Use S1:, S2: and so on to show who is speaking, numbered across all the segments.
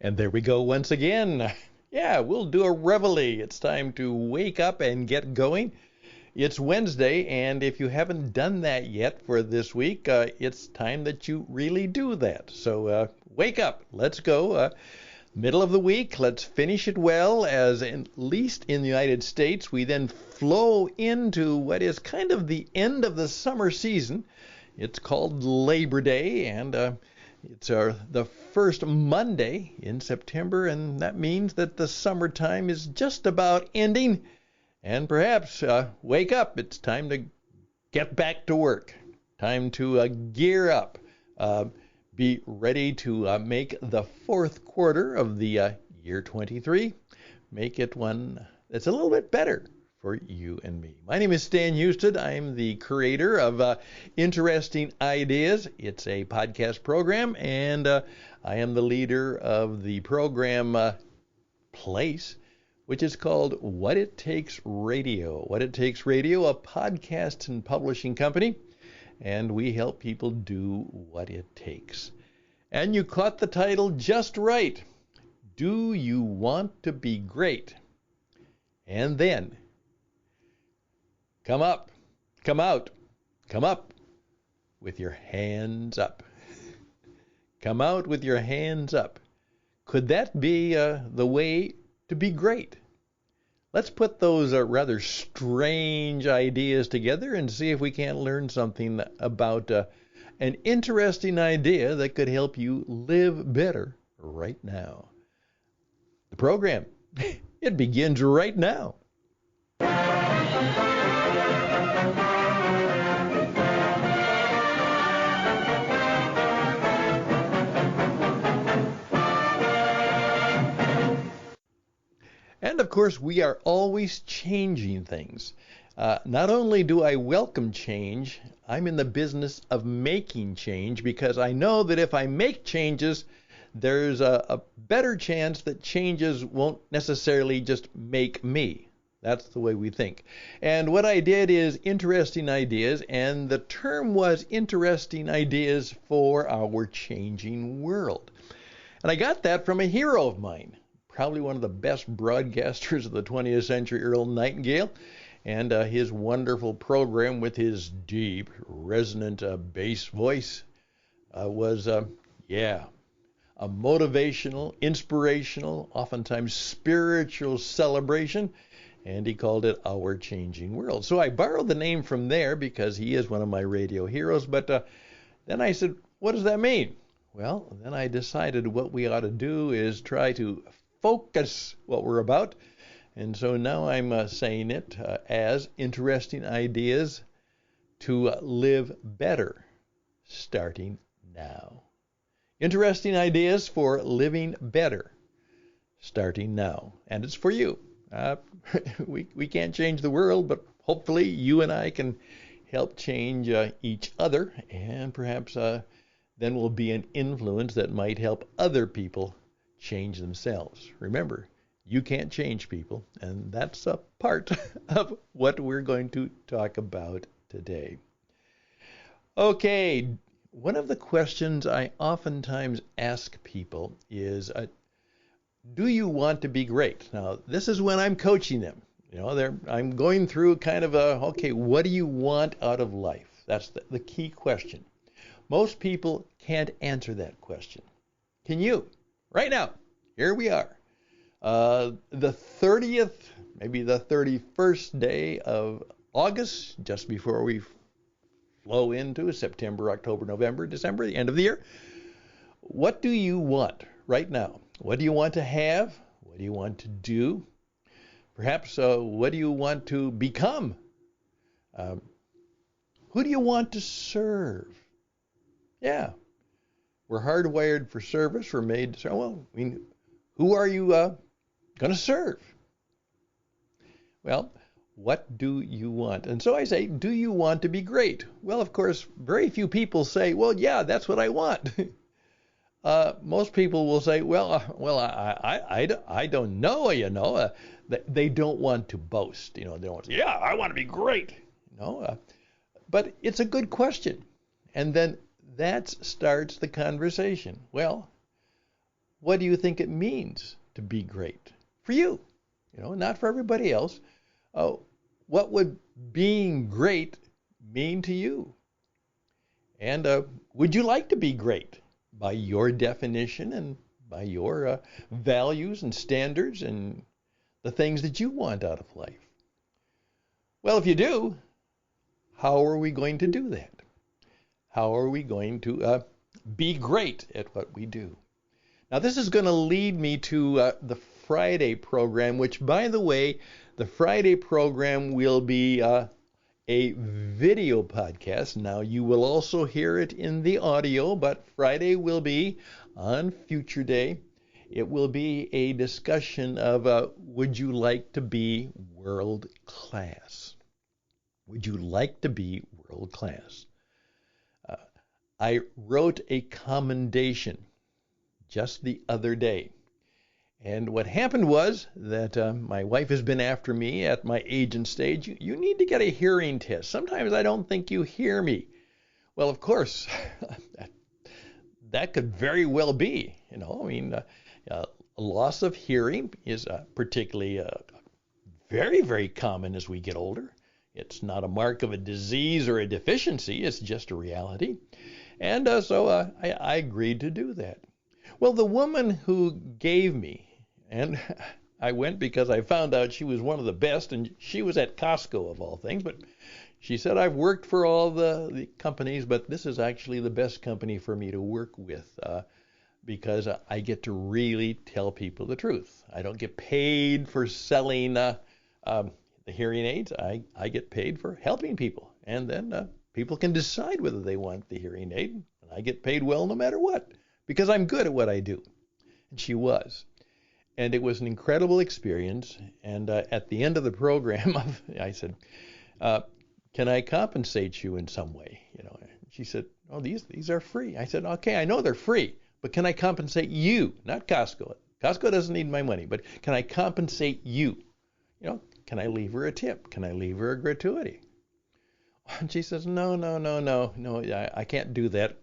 S1: And there we go once again. Yeah, we'll do a reveille. It's time to wake up and get going. It's Wednesday, and if you haven't done that yet for this week, it's time that you really do that. So wake up. Let's go. Middle of the week, let's finish it well, as at least in the United States, we then flow into what is kind of the end of the summer season. It's called Labor Day, and it's the first Monday in September, and that means that the summertime is just about ending. And perhaps wake up. It's time to get back to work. Time to gear up. Be ready to make the fourth quarter of the year 23. Make it one that's a little bit better for you and me. My name is Stan Houston. I'm the creator of Interesting Ideas. It's a podcast program, and I am the leader of the program Place, which is called What It Takes Radio. What It Takes Radio, a podcast and publishing company, and we help people do what it takes. And you caught the title just right. Do you want to be great? And then, come up, come out, come up with your hands up. Come out with your hands up. Could that be the way to be great? Let's put those rather strange ideas together and see if we can't learn something about an interesting idea that could help you live better right now. The program, it begins right now. And of course, we are always changing things. Not only do I welcome change, I'm in the business of making change, because I know that if I make changes, there's a better chance that changes won't necessarily just make me. That's the way we think. And what I did is Interesting Ideas, and the term was Interesting Ideas for Our Changing World. And I got that from a hero of mine, probably one of the best broadcasters of the 20th century, Earl Nightingale, and his wonderful program with his deep, resonant bass voice was, a motivational, inspirational, oftentimes spiritual celebration, and he called it Our Changing World. So I borrowed the name from there because he is one of my radio heroes, but then I said, what does that mean? Well, then I decided what we ought to do is try to focus what we're about. And so now I'm saying it as Interesting Ideas to live better, starting now. Interesting ideas for living better, starting now. And it's for you. We can't change the world, but hopefully you and I can help change each other, and perhaps then we'll be an influence that might help other people change themselves. Remember, you can't change people, and that's a part of what we're going to talk about today. Okay, one of the questions I oftentimes ask people is, do you want to be great? Now, this is when I'm coaching them. I'm going through kind of okay, what do you want out of life? That's the key question. Most people can't answer that question. Can you? Right now, here we are. The 30th, maybe the 31st day of August, just before we flow into September, October, November, December, the end of the year. What do you want right now? What do you want to have? What do you want to do? Perhaps what do you want to become? Who do you want to serve? Yeah, we're hardwired for service. We're made to serve. Well, I mean, who are you going to serve? Well, what do you want? And so I say, do you want to be great? Well, of course, very few people say, well, yeah, that's what I want. Most people will say, I don't know, they don't want to boast. They don't want to say, yeah, I want to be great. But it's a good question. And then that starts the conversation. Well, what do you think it means to be great for you? Not for everybody else. What would being great mean to you? And would you like to be great by your definition and by your values and standards and the things that you want out of life? Well, if you do, how are we going to do that? How are we going to be great at what we do? Now, this is going to lead me to the Friday program, which, by the way, the Friday program will be a video podcast. Now, you will also hear it in the audio, but Friday will be on Future Day. It will be a discussion of would you like to be world class? Would you like to be world class? I wrote a commendation just the other day. And what happened was that my wife has been after me at my agent stage. You need to get a hearing test. Sometimes I don't think you hear me. Well, of course, that could very well be. A loss of hearing is particularly very, very common as we get older. It's not a mark of a disease or a deficiency. It's just a reality. And so I agreed to do that. Well, the woman who gave me, and I went because I found out she was one of the best, and she was at Costco of all things, but she said, I've worked for all the companies, but this is actually the best company for me to work with because I get to really tell people the truth. I don't get paid for selling the hearing aids. I get paid for helping people, and then people can decide whether they want the hearing aid, and I get paid well no matter what, because I'm good at what I do. And she was. And it was an incredible experience. And at the end of the program, I said, can I compensate you in some way? She said, oh, these are free. I said, okay, I know they're free, but can I compensate you? Not Costco. Costco doesn't need my money, but can I compensate you? Can I leave her a tip? Can I leave her a gratuity? And she says, no, I can't do that.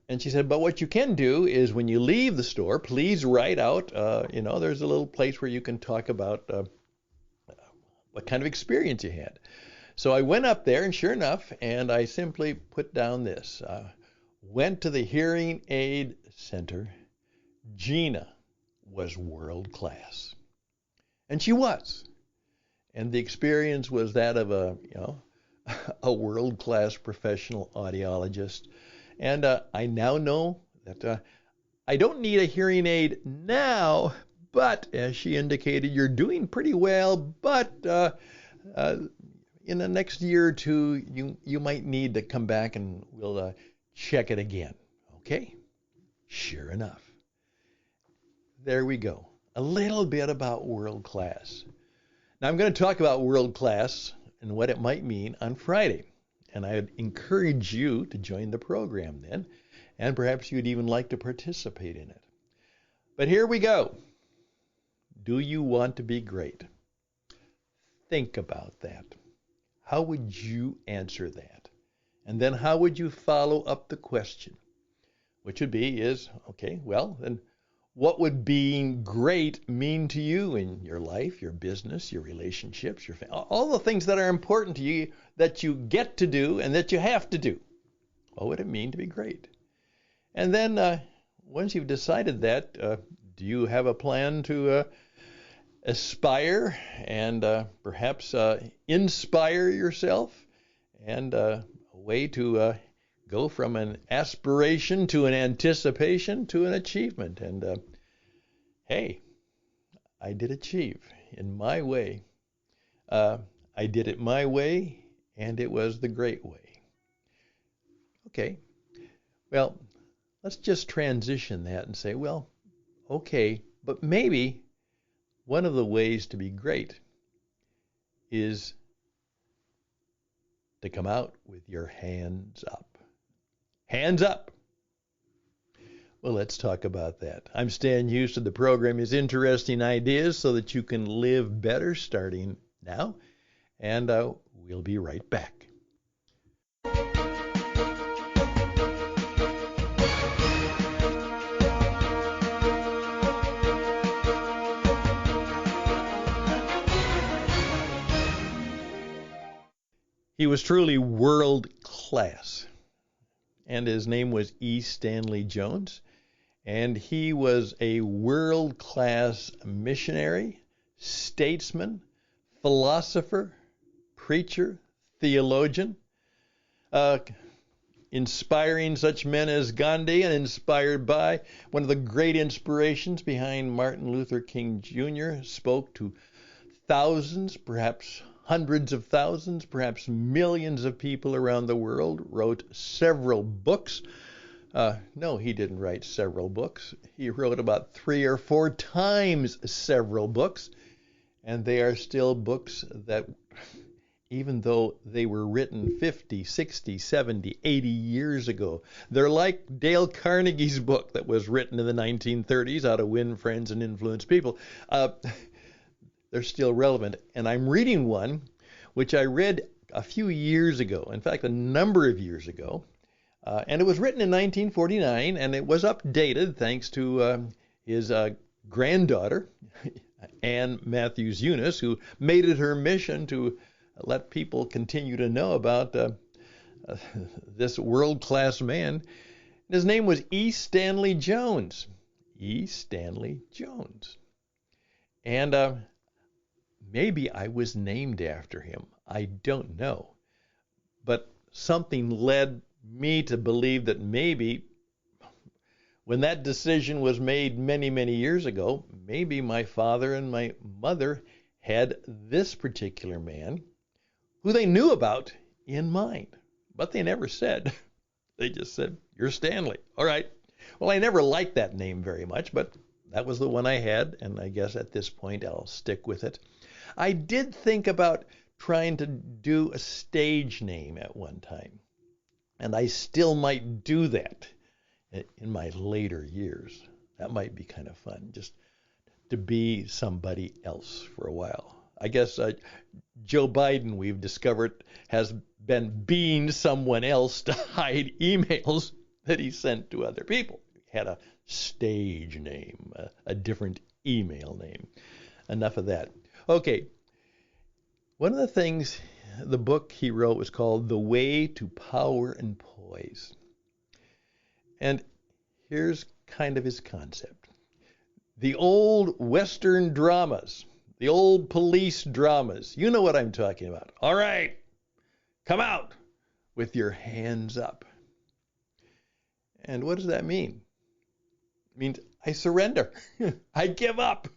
S1: And she said, but what you can do is when you leave the store, please write out, there's a little place where you can talk about what kind of experience you had. So I went up there, and sure enough, and I simply put down this. Went to the hearing aid center. Gina was world class. And she was. And the experience was that of a world-class professional audiologist. And I now know that I don't need a hearing aid now, but as she indicated, you're doing pretty well, but in the next year or two, you might need to come back and we'll check it again. Okay? Sure enough. There we go. A little bit about world class. Now I'm going to talk about world class and what it might mean on Friday. And I would encourage you to join the program then, and perhaps you'd even like to participate in it. But here we go. Do you want to be great? Think about that. How would you answer that? And then how would you follow up the question? Which would be okay, well, then what would being great mean to you in your life, your business, your relationships, your family, all the things that are important to you that you get to do and that you have to do? What would it mean to be great? And then once you've decided that, do you have a plan to aspire and perhaps inspire yourself and a way to go from an aspiration to an anticipation to an achievement? And hey, I did achieve in my way. I did it my way, and it was the great way. Okay, well, let's just transition that and say, well, okay, but maybe one of the ways to be great is to come out with your hands up. Hands up. Well, let's talk about that. I'm Stan Houston. The program is Interesting Ideas so that you can live better starting now. And we'll be right back. He was truly world class, and his name was E. Stanley Jones, and he was a world class missionary, statesman, philosopher, preacher, theologian, inspiring such men as Gandhi and inspired by one of the great inspirations behind Martin Luther King Jr., spoke to thousands, perhaps hundreds of thousands, perhaps millions of people around the world, wrote several books. No, he didn't write several books. He wrote about 3 or 4 times several books, and they are still books that, even though they were written 50, 60, 70, 80 years ago, they're like Dale Carnegie's book that was written in the 1930s, How to Win Friends and Influence People. They're still relevant. And I'm reading one which I read a few years ago, in fact, a number of years ago, and it was written in 1949, and it was updated thanks to his granddaughter, Anne Matthews Eunice, who made it her mission to let people continue to know about this world-class man. His name was E. Stanley Jones. E. Stanley Jones. And maybe I was named after him. I don't know. But something led me to believe that maybe when that decision was made many, many years ago, maybe my father and my mother had this particular man who they knew about in mind, but they never said. They just said, "You're Stanley." All right. Well, I never liked that name very much, but that was the one I had, and I guess at this point I'll stick with it. I did think about trying to do a stage name at one time, and I still might do that in my later years. That might be kind of fun, just to be somebody else for a while. I guess Joe Biden, we've discovered, has been being someone else to hide emails that he sent to other people. He had a stage name, a different email name. Enough of that. Okay. One of the things, the book he wrote was called The Way to Power and Poise. And here's kind of his concept. The old Western dramas, the old police dramas, you know what I'm talking about. All right, come out with your hands up. And what does that mean? It means I surrender. I give up.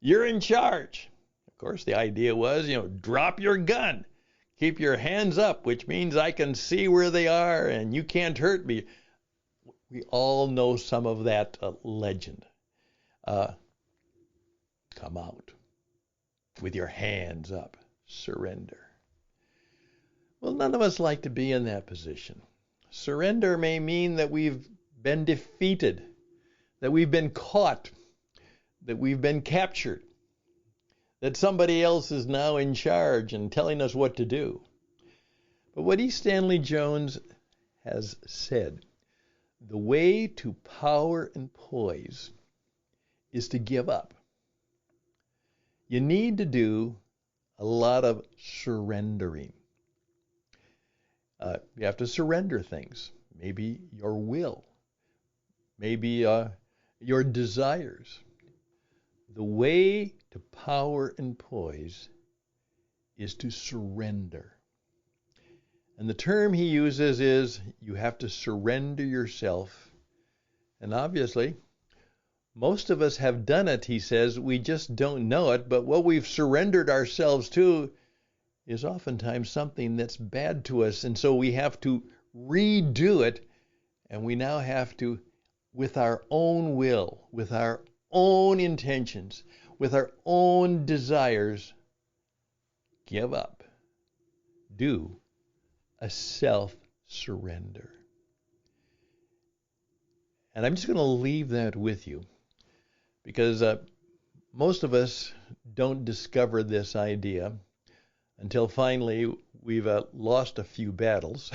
S1: You're in charge. Of course, the idea was, drop your gun. Keep your hands up, which means I can see where they are and you can't hurt me. We all know some of that legend. Come out with your hands up. Surrender. Well, none of us like to be in that position. Surrender may mean that we've been defeated, that we've been caught, that we've been captured, that somebody else is now in charge and telling us what to do. But what E. Stanley Jones has said, the way to power and poise is to give up. You need to do a lot of surrendering. You have to surrender things. Maybe your will. Maybe your desires. The way to power and poise is to surrender. And the term he uses is you have to surrender yourself. And obviously, most of us have done it, he says. We just don't know it. But what we've surrendered ourselves to is oftentimes something that's bad to us. And so we have to redo it. And we now have to, with our own will, with our own intentions, with our own desires, give up. Do a self-surrender. And I'm just going to leave that with you because most of us don't discover this idea until finally we've lost a few battles,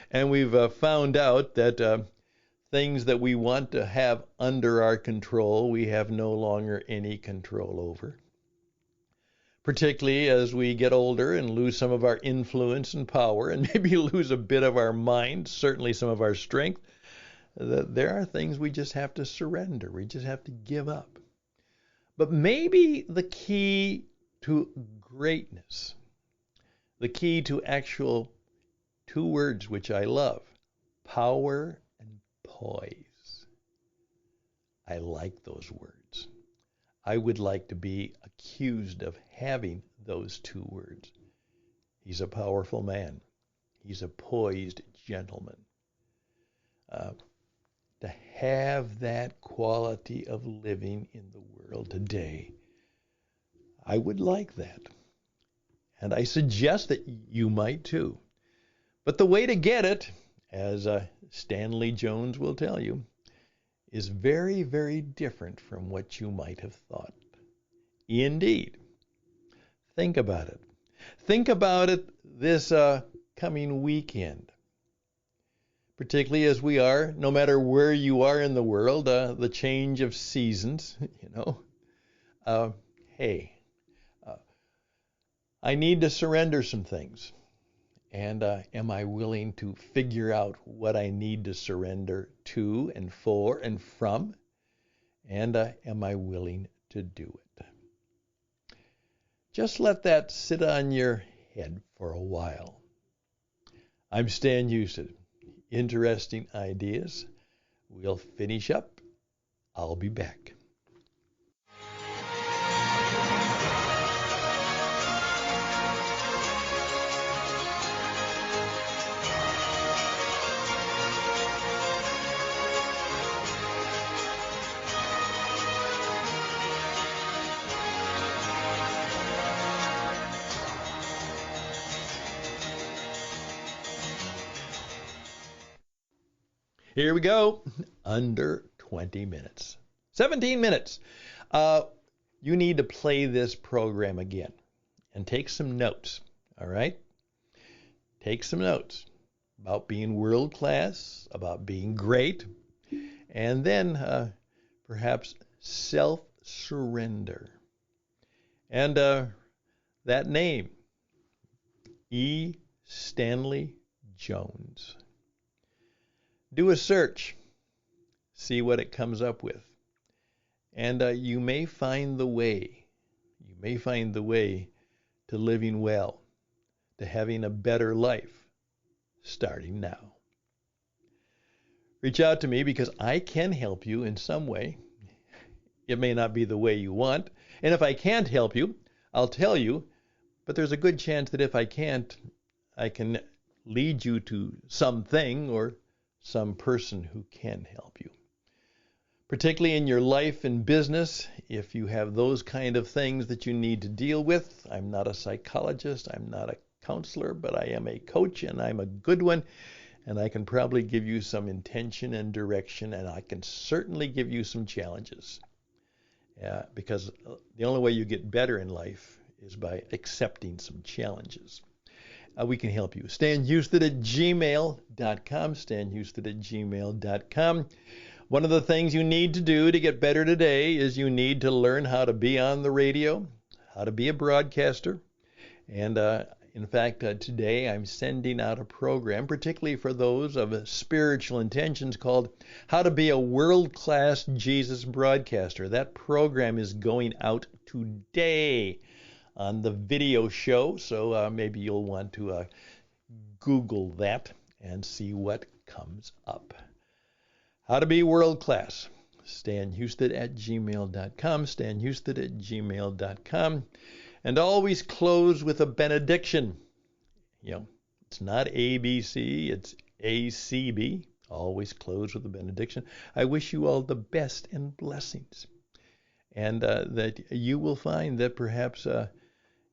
S1: and we've found out that things that we want to have under our control, we have no longer any control over. particularly as we get older and lose some of our influence and power and maybe lose a bit of our mind, certainly some of our strength. There are things we just have to surrender. We just have to give up. But maybe the key to greatness, the key to actual two words which I love, power and poise. I like those words. I would like to be accused of having those two words. He's a powerful man. He's a poised gentleman. To have that quality of living in the world today, I would like that. And I suggest that you might too. But the way to get it, as Stanley Jones will tell you, is very, very different from what you might have thought. Indeed. Think about it. Think about it this coming weekend. Particularly as we are, no matter where you are in the world, the change of seasons, hey, I need to surrender some things. And am I willing to figure out what I need to surrender to and for and from? And am I willing to do it? Just let that sit on your head for a while. I'm Stan Houston. Interesting ideas. We'll finish up. I'll be back. Here we go. Under 20 minutes. 17 minutes. You need to play this program again and take some notes. All right? Take some notes about being world class, about being great, and then perhaps self-surrender. And that name, E. Stanley Jones. Do a search, see what it comes up with, and you may find the way. You may find the way to living well, to having a better life, starting now. Reach out to me because I can help you in some way. It may not be the way you want, and if I can't help you, I'll tell you, but there's a good chance that if I can't, I can lead you to something or some person who can help you. Particularly in your life and business, if you have those kind of things that you need to deal with. I'm not a psychologist, I'm not a counselor, but I am a coach, and I'm a good one, and I can probably give you some intention and direction, and I can certainly give you some challenges. Because the only way you get better in life is by accepting some challenges. We can help you. StanHouston@gmail.com. StanHouston@gmail.com. One of the things you need to do to get better today is you need to learn how to be on the radio, how to be a broadcaster. And in fact, today I'm sending out a program, particularly for those of spiritual intentions, called How to Be a World-Class Jesus Broadcaster. That program is going out today on the video show, so maybe you'll want to Google that and see what comes up. How to be world class. StanHouston@gmail.com. StanHouston@gmail.com. And always close with a benediction. It's not ABC, it's ACB. Always close with a benediction. I wish you all the best and blessings. And that you will find that perhaps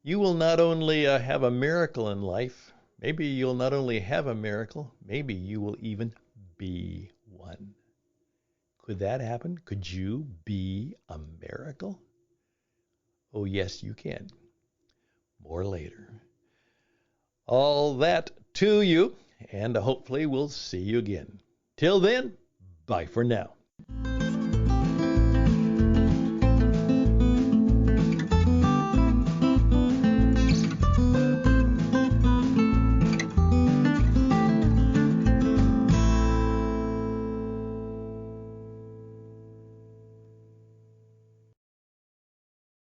S1: you will not only have a miracle in life, maybe you'll not only have a miracle, maybe you will even be one. Could that happen? Could you be a miracle? Oh, yes, you can. More later. All that to you, and hopefully we'll see you again. Till then, bye for now.